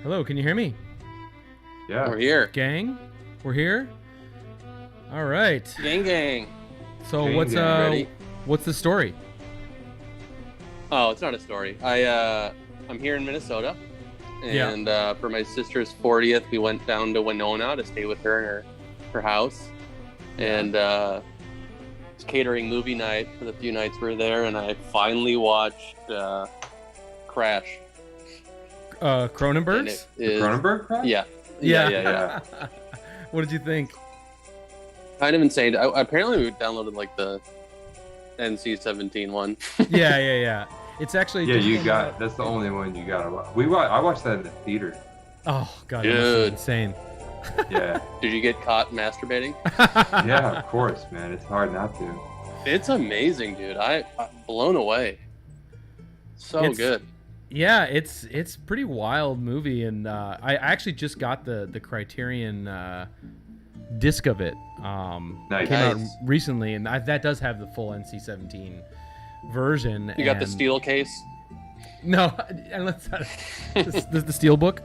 Hello, can you hear me? Yeah. We're here. Gang? We're here? All right. Gang. So Gang. what's the story? Oh, it's not a story. I'm here in Minnesota, and for my sister's 40th, we went down to Winona to stay with her in her house, and it's catering movie night for the few nights we were there, and I finally watched Crash. Cronenberg's? And it is, Cronenberg crash? Yeah. What did you think? Kind of insane. Apparently, we downloaded like the NC-17 one. Yeah. It's actually That's the only one you gotta watch. I watched that in the theater. Oh god, Dude. that's insane. Yeah. Did you get caught masturbating? Yeah, of course, man. It's hard not to. It's amazing, dude. I'm blown away. So good. Yeah, it's pretty wild movie, and I actually just got the Criterion disc of it. Nice. Came out recently, and that does have the full NC-17 version. You got the steel case? No, unless the steel book.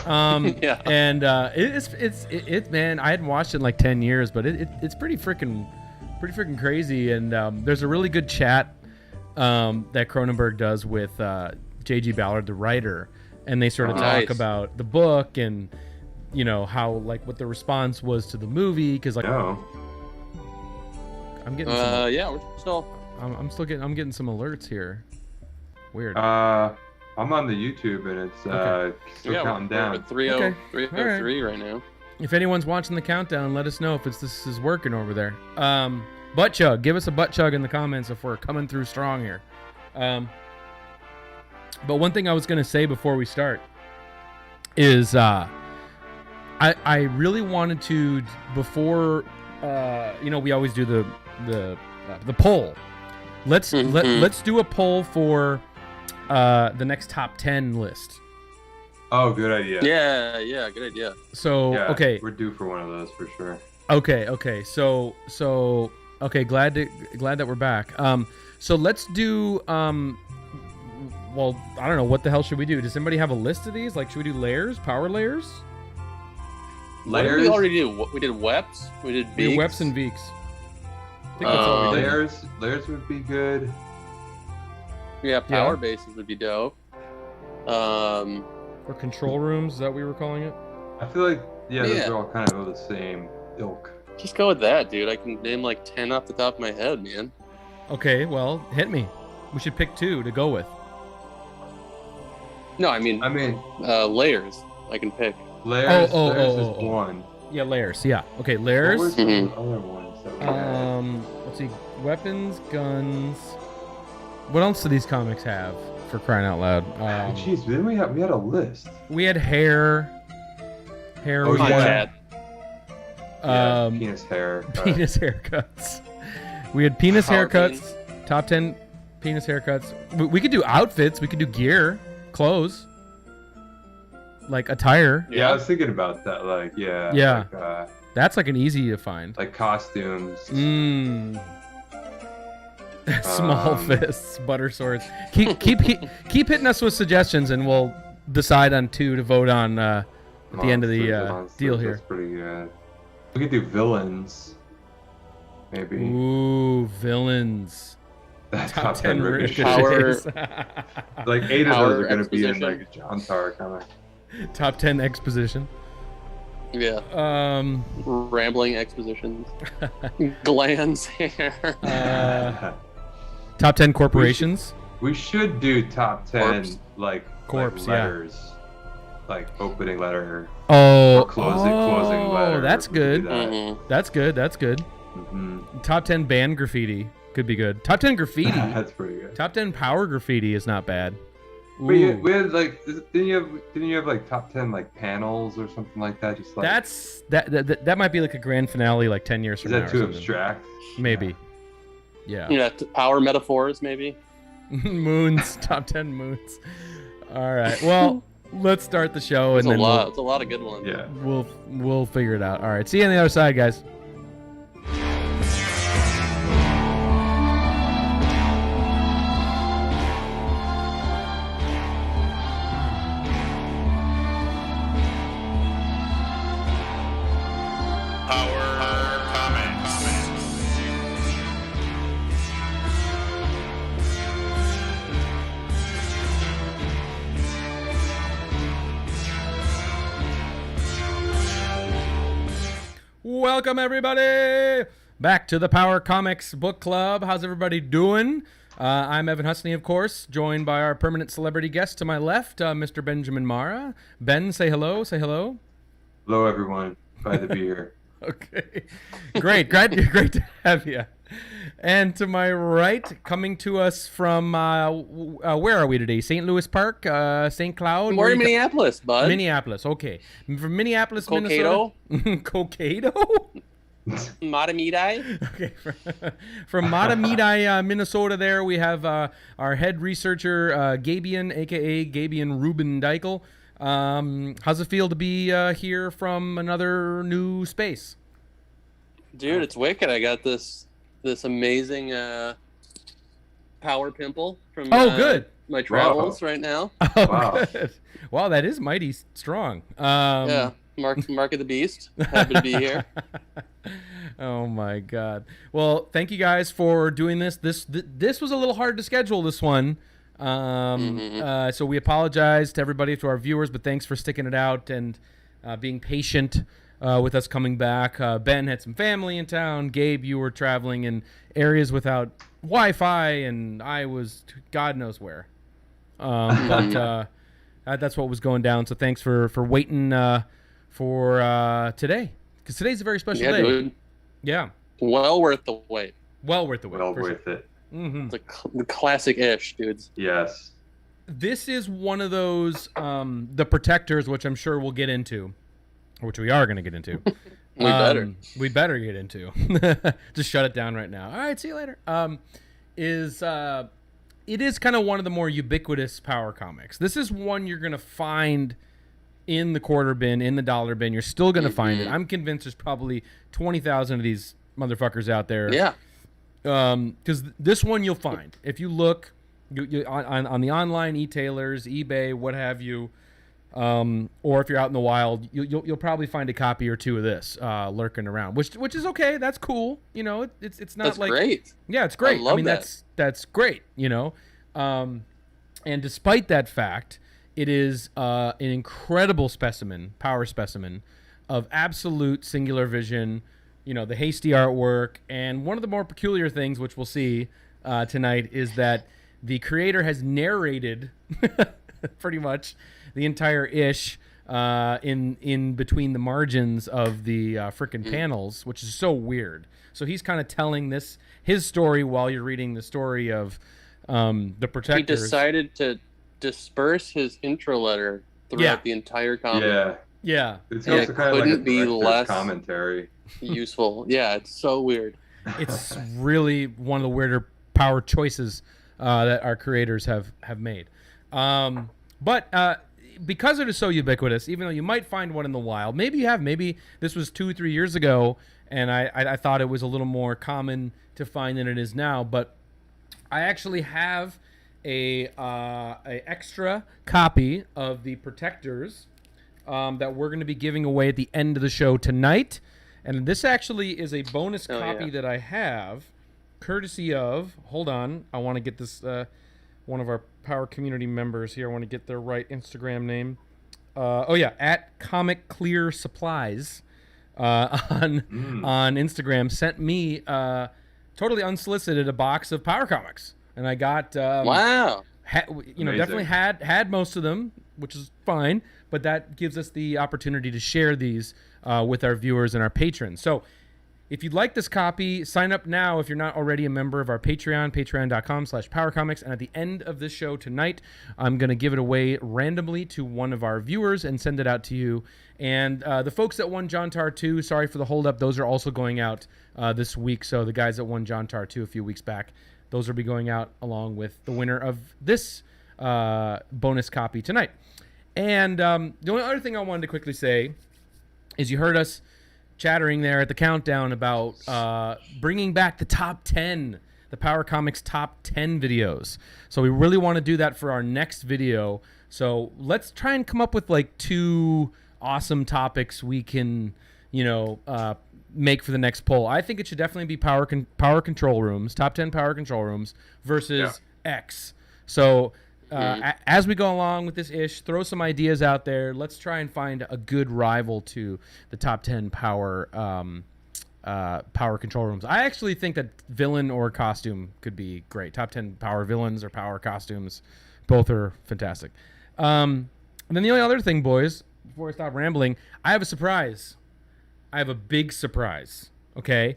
Yeah. And it's man, I hadn't watched it in like 10 years, but it's pretty freaking crazy. And there's a really good chat that Cronenberg does with J.G. Ballard, the writer, and they sort of talk about the book and how like what the response was to the movie, because like I'm getting I'm getting some alerts here. Weird. I'm on the YouTube and it's still counting down. We're at 303 right now. If anyone's watching the countdown, let us know if this is working over there. Butt chug. Give us a butt chug in the comments if we're coming through strong here. But one thing I was going to say before we start is I really wanted to, before we always do the poll. Let's do a poll for the next top 10 list. Oh, good idea. Yeah, good idea. So okay, we're due for one of those for sure. Okay. So glad that we're back. So let's do well, I don't know, what the hell should we do? Does anybody have a list of these? Like, should we do layers, power layers? What did we already do? We did weps. We did beaks. We did weps and beaks. I think that's all we did. Layers would be good. Yeah, power bases would be dope. Or control rooms, is that what we were calling it? I feel like those are all kind of the same ilk. Just go with that, dude. I can name like 10 off the top of my head, man. Okay, well, hit me. We should pick 2 to go with. No, I mean layers. I can pick. Layers is one. Yeah, layers. Yeah. Okay, layers. What were the other ones that we had? Let's see. Weapons, guns. What else do these comics have, for crying out loud? Jeez, then we had a list. We had hair. Hair was one. Penis hair. Penis haircuts. We had penis haircuts. Top 10 penis haircuts. We could do outfits. We could do gear, clothes, like attire. Yeah, I was thinking about that. Yeah. Like, that's like an easy to find. Like costumes. Small fists, butter swords. Keep hitting us with suggestions, and we'll decide on 2 to vote on at the end of the deal here. That's pretty good. We could do villains. Maybe. Ooh, villains. Top 10 ricochets. Like 8 of those are going to be in like a John Tower comic. Top 10 exposition. Yeah. Rambling expositions. Glands hair. Top 10 corporations. We should do top 10 corpse, letters. Like opening letter. Oh, closing letter. That's good. That's good. Mm-hmm. Top 10 band graffiti could be good. Top 10 graffiti. That's pretty good. Top 10 power graffiti is not bad. We had like didn't you have like top 10 like panels or something like that? Just like that might be like a grand finale like 10 years from now. Is that too abstract? Maybe. Yeah. Yeah, power metaphors maybe. Moons, top 10 moons. All right. Well, let's start the show. It's a lot of good ones. Yeah. We'll figure it out. All right. See you on the other side, guys. Welcome, everybody, back to the Power Comics Book Club. How's everybody doing? I'm Evan Hastily, of course, joined by our permanent celebrity guest to my left, Mr. Benjamin Marra. Ben, say hello. Say hello. Hello, everyone. Glad to be here. Okay. Great to have you. And to my right, coming to us from, where are we today? St. Louis Park? St. Cloud? We're in Minneapolis, bud. Minneapolis, okay. From Minneapolis, Minnesota. Cocato? Matamidi. Okay. From Matamidi, Minnesota there, we have our head researcher, Gabian, a.k.a. Gabian Ruben Deichel. How's it feel to be here from another new space? Dude, it's wicked. I got this amazing power pimple from good. my travels right now. Oh, Wow. good. Wow, that is mighty strong. Yeah, Mark of the Beast. Happy to be here. Oh my God. Well, thank you guys for doing this. This was a little hard to schedule, this one. So we apologize to everybody, to our viewers, but thanks for sticking it out and being patient with us coming back. Ben had some family in town. Gabe, you were traveling in areas without Wi-Fi, and I was God knows where. But that's what was going down. So thanks for waiting for today, because today's a very special day. Dude. Yeah. Well worth the wait. Well worth the wait. Well worth it. Mm-hmm. It's the classic-ish, dudes. Yes. This is one of those, the protectors, which I'm sure we'll get into, which we are going to get into. We better get into. Just shut it down right now. All right, see you later. It is kind of one of the more ubiquitous power comics. This is one you're going to find in the quarter bin, in the dollar bin. You're still going to find it. I'm convinced there's probably 20,000 of these motherfuckers out there. Yeah. Because this one you'll find if you look on the online e-tailers, eBay, what have you, or if you're out in the wild, you'll probably find a copy or two of this lurking around, which is okay. That's cool. You know, it's not That's like great. Yeah, it's great. I love that. That's great. You know, and despite that fact, it is an incredible power specimen of absolute singular vision. You know, the hasty artwork, and one of the more peculiar things, which we'll see tonight, is that the creator has narrated pretty much the entire ish in between the margins of the frickin' panels, which is so weird. So he's kind of telling his story while you're reading the story of the Protectors. He decided to disperse his intro letter throughout the entire comic. Yeah. It's also kind of like a be less commentary. Useful. Yeah, it's so weird. It's really one of the weirder power choices that our creators have made. But because it is so ubiquitous, even though you might find one in the wild, maybe this was 2-3 years ago, and I thought it was a little more common to find than it is now. But I actually have a extra copy of the Protectors that we're going to be giving away at the end of the show tonight. And this actually is a bonus copy that I have, courtesy of, hold on, I want to get this, one of our Power community members here, I want to get their right Instagram name. At Comic Clear Supplies on Instagram, sent me, totally unsolicited, a box of Power Comics. And I got, wow. Definitely had most of them, which is fine, but that gives us the opportunity to share these with our viewers and our patrons. So if you'd like this copy, sign up now if you're not already a member of our Patreon, patreon.com/powercomics. And at the end of this show tonight, I'm going to give it away randomly to one of our viewers and send it out to you. And the folks that won John Tar 2, sorry for the holdup, those are also going out this week. So the guys that won John Tar 2 a few weeks back, those will be going out along with the winner of this bonus copy tonight. And the only other thing I wanted to quickly say is you heard us chattering there at the countdown about bringing back the top 10, the Power Comics top 10 videos. So we really want to do that for our next video. So let's try and come up with like 2 awesome topics we can, make for the next poll. I think it should definitely be power control rooms, top 10 power control rooms versus X. So as we go along with this ish, throw some ideas out there. Let's try and find a good rival to the top 10 power power control rooms. I actually think that villain or costume could be great. Top 10 power villains or power costumes. Both are fantastic. And then the only other thing, boys, before I stop rambling, I have a surprise. I have a big surprise. Okay?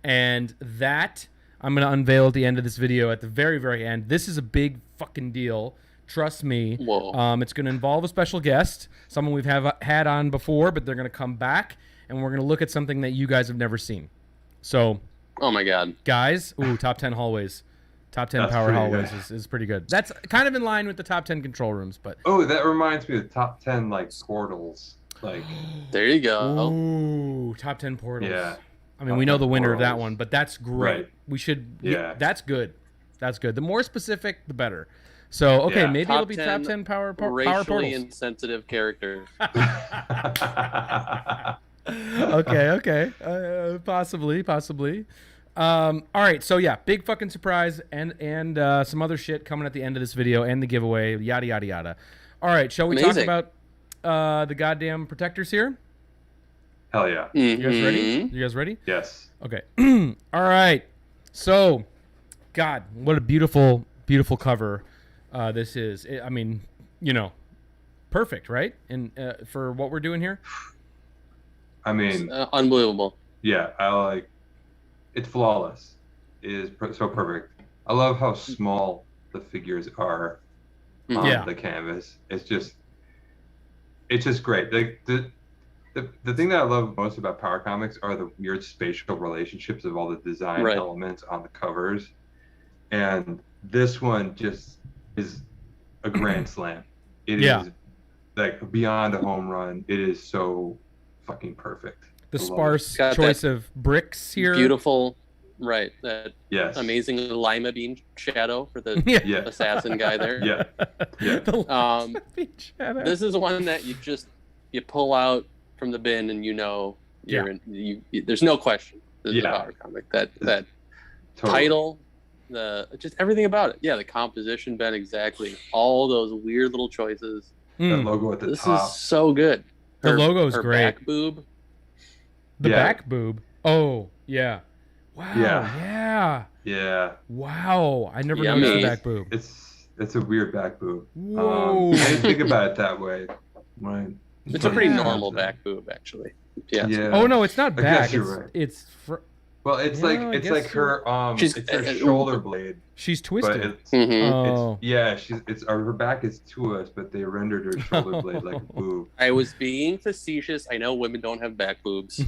And that I'm going to unveil at the end of this video, at the very, very end. This is a big fucking deal. Trust me. Whoa. It's going to involve a special guest, someone we've had on before, but they're going to come back, and we're going to look at something that you guys have never seen. So, oh my God, guys, top 10 hallways, top 10 That's power pretty hallways is pretty good. That's kind of in line with the top 10 control rooms, but that reminds me of top 10 like portals. Like, there you go. Ooh, top 10 portals. yeah. I mean, we know the winner of that portals. one, but that's great. Right. We should. Yeah. That's good. That's good. The more specific, the better. So, okay, Yeah. maybe Top it'll be 10 top 10 power Racially portals. insensitive character. Okay. Possibly. All right, so yeah, big fucking surprise and some other shit coming at the end of this video and the giveaway, yada yada yada. All right, shall we talk Amazing. about the goddamn protectors here? Hell yeah. You guys ready? You guys ready? Yes. Okay. All right. So, God, what a beautiful, beautiful cover this is. I mean, perfect, right? And for what we're doing here. I mean, Unbelievable. yeah, I like it's flawless. It is so perfect. I love how small the figures are on Yeah. the canvas. It's just great. The thing that I love most about Power Comics are the weird spatial relationships of all the design Right. elements on the covers. And this one just is a grand slam. It Yeah. is like beyond a home run. It is so fucking perfect. The I love it. sparse Got choice of bricks here. Beautiful. Right. That Yes. amazing lima bean shadow for the Yeah. Yeah. assassin guy there. Yeah. Yeah. The beach shadow. This is one that you pull out from the bin and you're in. There's no question. This is a Yeah. power comic. That Totally. title, just everything about it. Yeah, the composition, Ben, exactly. All those weird little choices. That Mm. logo at the This top. is so good. The logo's her great. Back boob. The Yeah. back boob. Oh, yeah. Wow. Yeah. Yeah. Wow. I never Yummy. noticed the back boob. It's a weird back boob. Whoa. I didn't think about it that way. Right. It's a pretty Yeah. normal back boob, actually. Yeah. Yeah. Oh no, it's not I back. guess you're It's right. fr- Well, it's Yeah, like I it's guess like her She's- it's her shoulder blade, she's but twisted. it's Mhm. Oh. her back is to us, but they rendered her shoulder blade like a boob. I was being facetious. I know women don't have back boobs.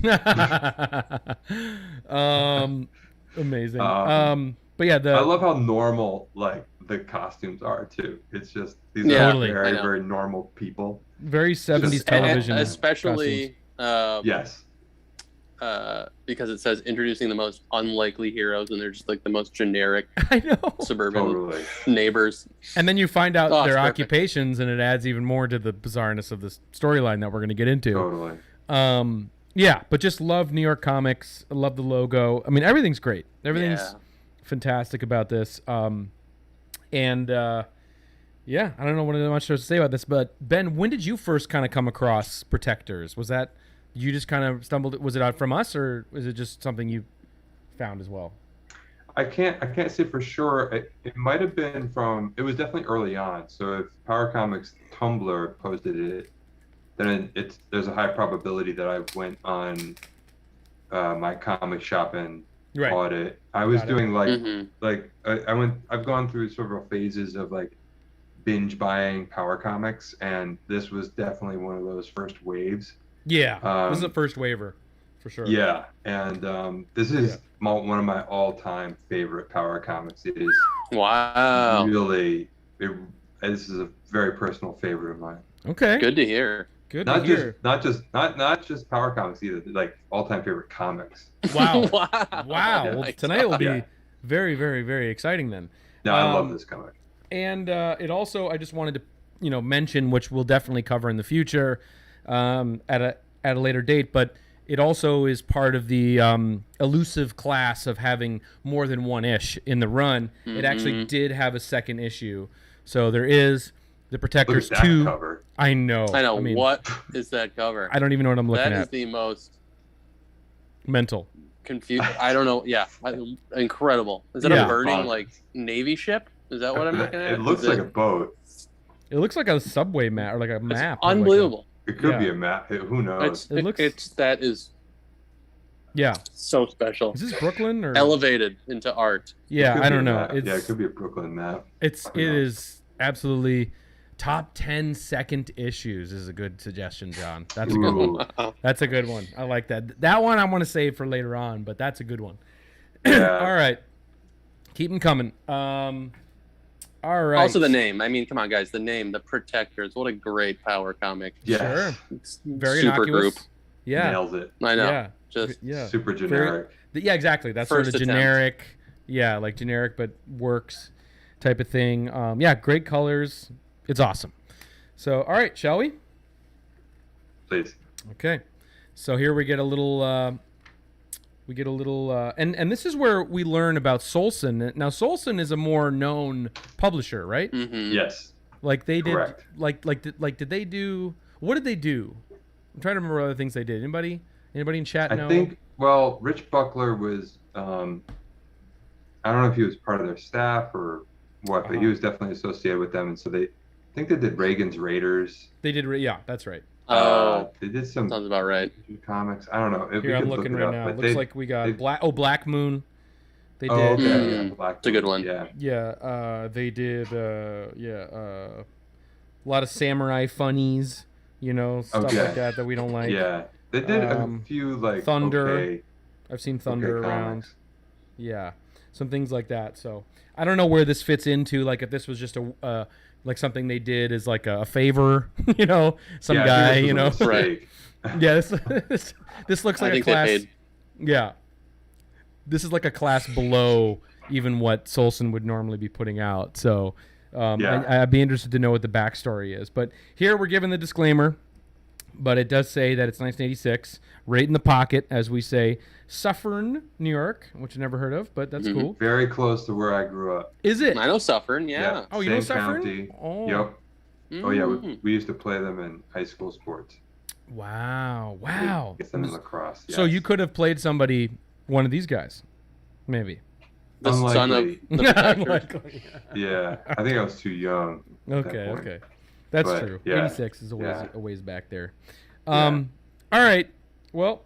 Amazing. But yeah, I love how normal like the costumes are too. It's just these Yeah, are Totally. I very know. very normal people. very 70s Just- television. Especially Yes. because it says introducing the most unlikely heroes, and they're just like the most generic I know. suburban Totally. neighbors. And then you find out Oh, it's their perfect. occupations, and it adds even more to the bizarreness of this storyline that we're going to get into. Totally. Yeah, but just love New York comics. I love the logo. I mean, everything's great. Everything's Yeah. fantastic about this. Yeah, I don't know what much to say about this, but Ben, when did you first kind of come across Protectors? Was that you just kind of stumbled? Was it out from us, or was it just something you found as well? I can't say for sure. It might have been from. It was definitely early on. So if Power Comics Tumblr posted it, then there's a high probability that I went on my comic shop and Right. bought it. I was Got it. doing Mhm. I've gone through several phases of like binge buying Power Comics, and this was definitely one of those first waves. Yeah, this is Um, the first waiver, for sure. Yeah, and this is one of my all-time favorite Power Comics. It is Wow. really, this is a very personal favorite of mine. Okay. Good to hear. Good Not to just hear. not just Power Comics either. Like all-time favorite comics. Wow. Wow. Wow. Well, Nice. tonight will be Yeah. very, very, very exciting then. No, I love Um, this comic. And it also, I just wanted to, mention, which we'll definitely cover in the future, at a later date. But it also is part of the elusive class of having more than one ish in the run. It actually did have a second issue, so there is the Look Protectors at that 2. cover. I know. I know. mean, What is that cover? I don't even know what I'm looking That is at. the most Mental. confused. I don't know. Yeah, incredible. Is that Yeah. a burning like Navy ship? Is that what I'm looking at? It looks like a boat. It looks like a subway map or like a map. It's unbelievable. It could be Yeah. a map. Who knows? That is Yeah. so special. Is this Brooklyn or Elevated into art? Yeah, Could I be don't a know. map. It's Yeah, it could be a Brooklyn map. it Who knows? is absolutely top 10 second issues is a good suggestion, John. That's a good one. Ooh. That's a good one. I like that. That one I want to save for later on, but that's a good one. Yeah. All right. Keep them coming. All right. Also the name. I mean, come on, guys. The name, The Protectors. What a great power comic. Yes. Sure. It's Very super innocuous. group. Yeah. Nails it. I know. Yeah. Just Yeah. Super generic. Yeah, exactly. That's First sort of attempt. generic. Yeah, like generic but works type of thing. Yeah, great colors. It's awesome. So, all right, shall we? Please. Okay. So here we get a little and this is where we learn about Solson. Now Solson is a more known publisher, right? mhm. Yes. Like they did Correct. did they do what did they do? I'm trying to remember other things they did. Anybody in chat know? I think, well, Rich Buckler was, I don't know if he was part of their staff or what, but he was definitely associated with them. And so I think they did Reagan's Raiders. They did yeah, that's right. They did some Sounds about right. comics. I don't know. If Here we I'm could looking look it right up, now. but Looks they- like we got they- Black Moon. They did. Oh, okay. Mm. Yeah, Black It's a good Moon, one. Yeah. Yeah, they did. A lot of samurai funnies, stuff Okay. like that we don't like. Yeah. They did a Um, few, like, Thunder. okay, I've seen Thunder okay around. comics. Yeah, some things like that. So I don't know where this fits into. Like if this was just a like something they did as like a favor, some Yeah, I guy, think this was a mistake. Yeah, this looks I like a think they class. paid. Yeah, this is like a class below even what Solson would normally be putting out. So Yeah. I'd be interested to know what the backstory is. But here we're given the disclaimer, but it does say that it's 1986, right in the pocket, as we say, Suffern, New York, which I never heard of, but that's Mhm. cool. Very close to where I grew up. Is it? I know Suffern. Yeah. Oh, you know Same Suffern? county. Oh. Yep. Oh, yeah. Mhm. We used to play them in high school sports. Wow. Get them in lacrosse. So yes. you could have played somebody, one of these guys, maybe. The son of Unlikely. the Protectors. Unlikely. Yeah. I think I was too young. at that Okay, point. okay. That's But, true. yeah. 86 is Yeah. a ways back there. Yeah. All right. Well,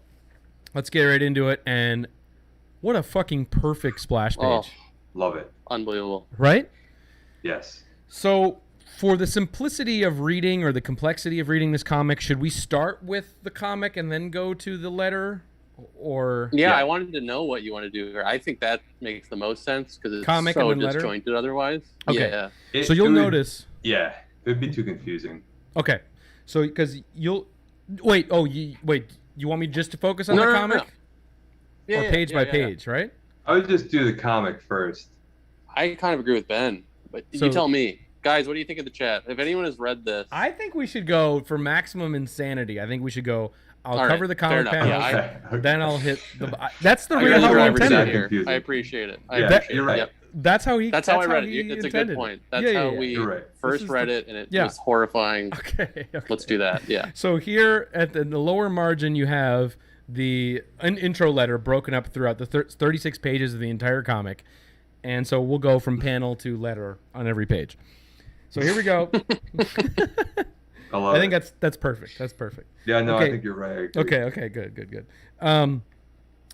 let's get right into it. And what a fucking perfect splash page, Oh. Love it. Unbelievable. right? Yes. So, for the simplicity of reading or the complexity of reading this comic, should we start with the comic and then go to the letter? Or Yeah, Yeah. I wanted to know what you want to do here. I think that makes the most sense because it's Comic so and then letter? disjointed otherwise. Okay. Yeah. so you'll it would- notice. Yeah. It would be too confusing. Okay. So because you'll wait. Oh, wait. You want me just to focus on No, the no, no, comic, no. Yeah, or yeah, page yeah, by yeah. page, right? I would just do the comic first. I kind of agree with Ben, but So- you tell me. Guys, what do you think of the chat? If anyone has read this, I think we should go for maximum insanity. I think we should go. I'll All cover right, the fair comic enough. panels. Yeah, Okay. Then I'll hit the. That's the I real read how the we driver's intended seat it. here. Confusing. I appreciate it. I Yeah, appreciate you're it. right. Yep. That's how he. That's how I read he it. It's a intended good it. point. That's Yeah, how yeah, we You're right. first This is read the- it, and it yeah. was horrifying. Okay. Let's do that. Yeah. So here at the lower margin, you have an intro letter broken up throughout the 36 pages of the entire comic, and so we'll go from panel to letter on every page. So here we go. I think that's perfect. That's perfect. Yeah, no, Okay. I think you're right. I agree. Okay, good.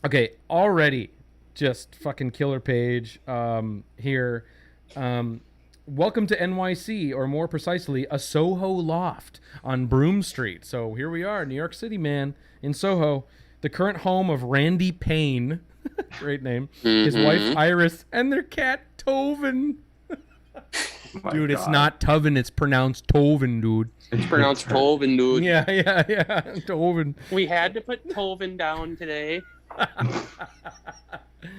Okay, already just fucking killer page here. Welcome to NYC, or more precisely, a Soho loft on Broome Street. So here we are, New York City, man, in Soho, the current home of Randy Payne, great name, his Mhm. wife Iris, and their cat Tovin. My Dude, it's God. not Tovin, it's pronounced Tovin, dude. It's pronounced Tolvin, dude. Yeah, Tovin. We had to put Tolvin down today. I'm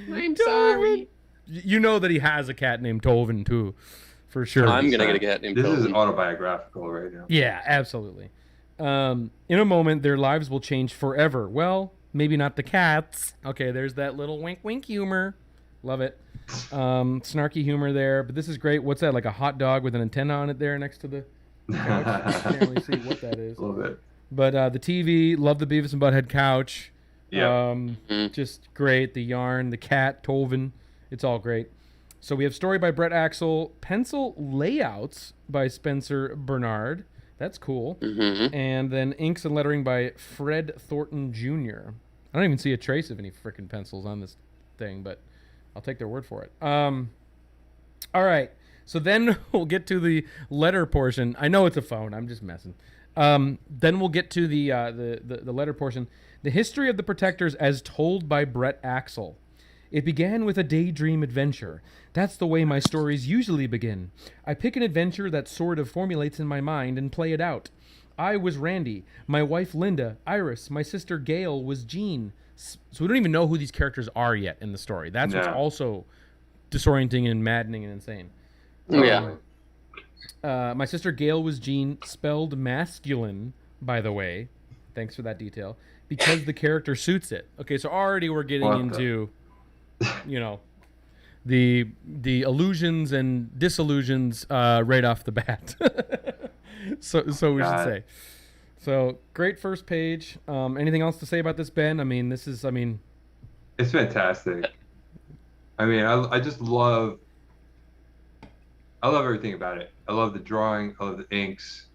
Tovin. sorry. You know that he has a cat named Tovin too, for sure. I'm gonna get a cat named This is Tolvin. autobiographical right now. Yeah, absolutely. In a moment, their lives will change forever. Well, maybe not the cats. Okay, there's that little wink humor. Love it. Snarky humor there, but this is great. What's that? Like a hot dog with an antenna on it there next to the couch? Can't really see what that is. A little bit. But the TV, love the Beavis and Butthead couch. Yeah. Just great. The yarn, the cat, Tolvin. It's all great. So we have story by Brett Axel, pencil layouts by Spencer Bernard. That's cool. And then inks and lettering by Fred Thornton Jr. I don't even see a trace of any freaking pencils on this thing, but I'll take their word for it. All right. So then we'll get to the letter portion. I know it's a phone. I'm just messing. Then we'll get to the letter portion. The history of the Protectors as told by Brett Axel. It began with a daydream adventure. That's the way my stories usually begin. I pick an adventure that sort of formulates in my mind and play it out. I was Randy. My wife Linda, Iris. My sister Gail was Jean. So we don't even know who these characters are yet in the story. That's what's also disorienting and maddening and insane. Yeah. My sister Gail was Jean, spelled masculine, by the way. Thanks for that detail. Because the character suits it. Okay, so already we're getting into, you know, the illusions and disillusions right off the bat. so we should say. So great first page. Anything else to say about this, Ben? It's fantastic. I just love everything about it. I love the drawing. I love the inks.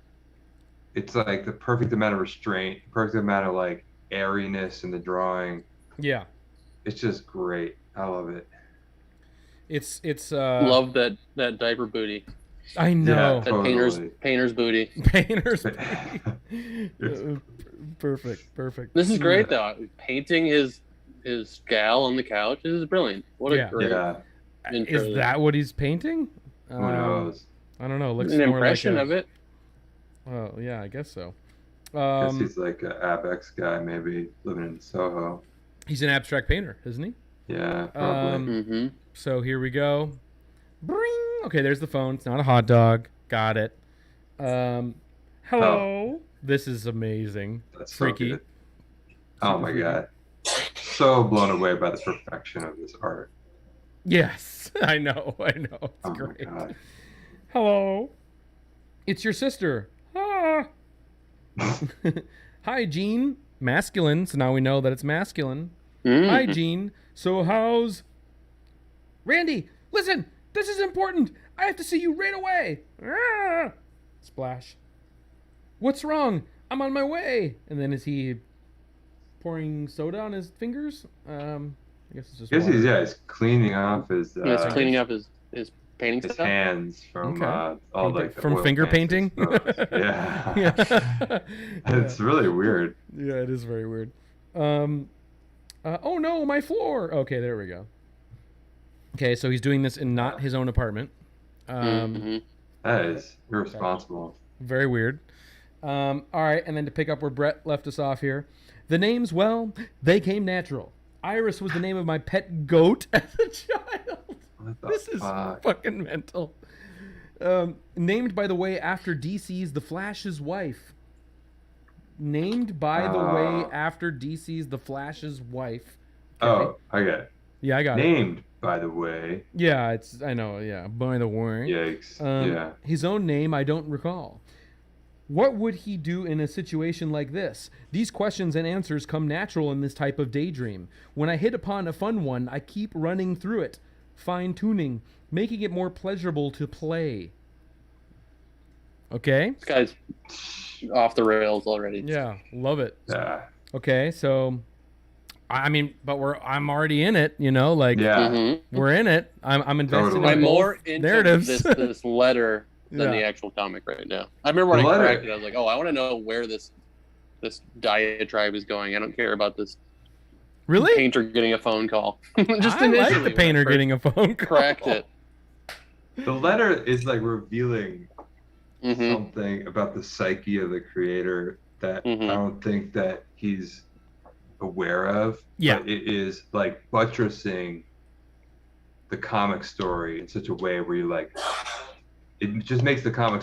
It's like the perfect amount of restraint, perfect amount of like airiness in the drawing. Yeah. It's just great. I love it. It's love that diaper booty. I know. Yeah, totally. Painter's booty. Painter's booty. Perfect. This is great though. Painting his gal on the couch is brilliant. What a great intro. Is that what he's painting? Who knows? I don't know. It looks an more impression like of it. Oh yeah, I guess so. I guess he's like an Abex guy, maybe living in Soho. He's an abstract painter, isn't he? Yeah, probably. So here we go. Bring. Okay, there's the phone. It's not a hot dog. Got it. Hello. Oh. This is amazing. That's freaky. So good. Oh my god. So blown away by the perfection of this art. Yes, I know. It's great. My god. Hello. It's your sister. Ah. Hi, Jean. Masculine. So now we know that it's masculine. Hi, Jean. So how's... Randy, listen. This is important. I have to see you right away. Ah. Splash. What's wrong? I'm on my way. And then is he pouring soda on his fingers? I guess it's just water. He's cleaning off his... he's cleaning up his painting his stuff? hands from all like the from finger painting. Yeah. It's really weird. Yeah, it is very weird. Oh no, my floor. Okay, there we go. Okay, so he's doing this in not his own apartment. That is irresponsible. Very weird. All right, and then to pick up where Brett left us off here, the names, well, they came natural. Iris was the name of my pet goat as a child. This is fucking mental. Named, by the way, after DC's The Flash's wife. Named, by the way, after DC's The Flash's wife. Okay. Oh, I get it. Yeah, I got Named, by the way. Yeah, I know, by the way. Yikes. His own name, I don't recall. What would he do in a situation like this? These questions and answers come natural in this type of daydream. When I hit upon a fun one, I keep running through it, fine-tuning, making it more pleasurable to play. Okay? This guy's off the rails already. Yeah, love it. Yeah. Okay, so... but I'm already in it, we're in it. I'm invested in I'm more into narratives. this letter than the actual comic right now. I remember when I cracked it, I was like, I want to know where this diatribe is going. I don't care about this painter getting a phone call. Just I like the painter getting a phone call. Cracked it. The letter is like revealing something about the psyche of the creator that I don't think that he's aware of. Yeah. But it is like buttressing the comic story in such a way where you like, it just makes the comic